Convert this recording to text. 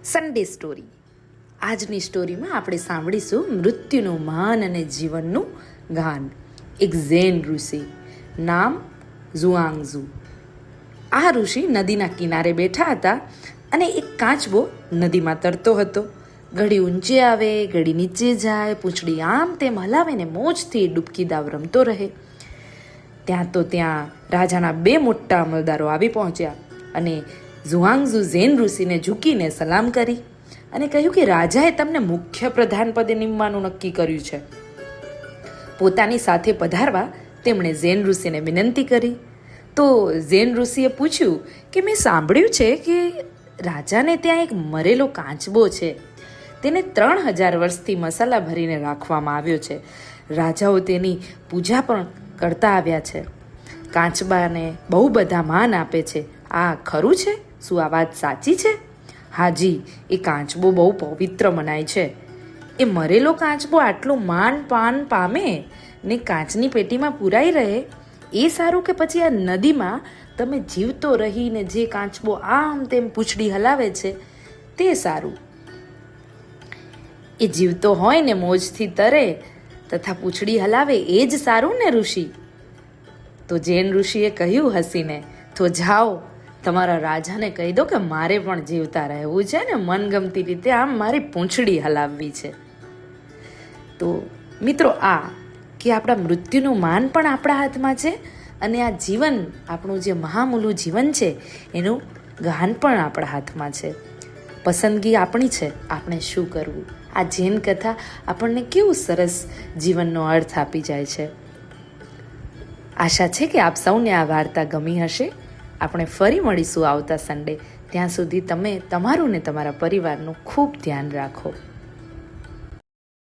Sunday story. આજની સ્ટોરીમાં આપણે સાંભળીશું મૃત્યુનું માન અને જીવનનું ગાન. એક ઝેન ઋષિ, નામ ઝુઆંગઝુ. આ ઋષિ નદીના કિનારે બેઠા હતા અને એક કાચબો નદીમાં તરતો હતો. ઘડી ઊંચે આવે, ઘડી નીચે જાય, પૂંછડી આમ તેમ હલાવે ને મોજથી ડૂબકી દાવ રમતો રહે. ત્યાં રાજાના બે મોટા અમલદારો આવી પહોંચ્યા અને ઝુઆંગઝુ ઝેન ઋષિને ઝૂકીને સલામ કરી અને કહ્યું કે રાજાએ તમને મુખ્ય પ્રધાન પદે નિમવાનું નક્કી કર્યું છે. પોતાની સાથે પધારવા તેમણે ઝેન ઋષિને વિનંતી કરી. તો ઝેન ઋષિએ પૂછ્યું કે મેં સાંભળ્યું છે કે રાજાને ત્યાં એક મરેલો કાચબો છે. તેને 3000 વર્ષથી મસાલા ભરીને રાખવામાં આવ્યો છે. રાજાઓ તેની પૂજા પણ કરતા આવ્યા છે. કાચબાને બહુ બધા માન આપે છે. આ ખરું છે? શું આ વાત સાચી છે? હાજી, એ કાચબો બહુ પવિત્ર મનાય છે. એ મરેલો કાચબો આટલું માન પાન પામે ને કાચની પેટીમાં પુરાઈ રહે એ સારું કે પછી આ નદીમાં તમે જીવતો રહીને જે કાચબો આમ તેમ પૂંછડી હલાવે છે તે સારું? એ જીવતો હોય ને મોજથી તરે તથા પૂંછડી હલાવે એ જ સારું ને ઋષિ? તો ઝેન ઋષિએ કહ્યું હસીને, તો જાઓ તમારા રાજાને કહી દો કે મારે પણ જીવતા રહેવું છે ને મનગમતી રીતે આમ મારી પૂંછડી હલાવવી છે. તો મિત્રો, આ કે આપણા મૃત્યુનું માન પણ આપણા હાથમાં છે અને આ જીવન, આપણું જે મહામૂલું જીવન છે એનું ગાન પણ આપણા હાથમાં છે. પસંદગી આપણી છે, આપણે શું કરવું. આ જૈન કથા આપણને કેવું સરસ જીવનનો અર્થ આપી જાય છે. આશા છે કે આપ સૌને આ વાર્તા ગમી હશે. આપણે ફરી મળીશું આવતા સન્ડે. ત્યાં સુધી તમે તમારું ને તમારા પરિવારનું ખૂબ ધ્યાન રાખો.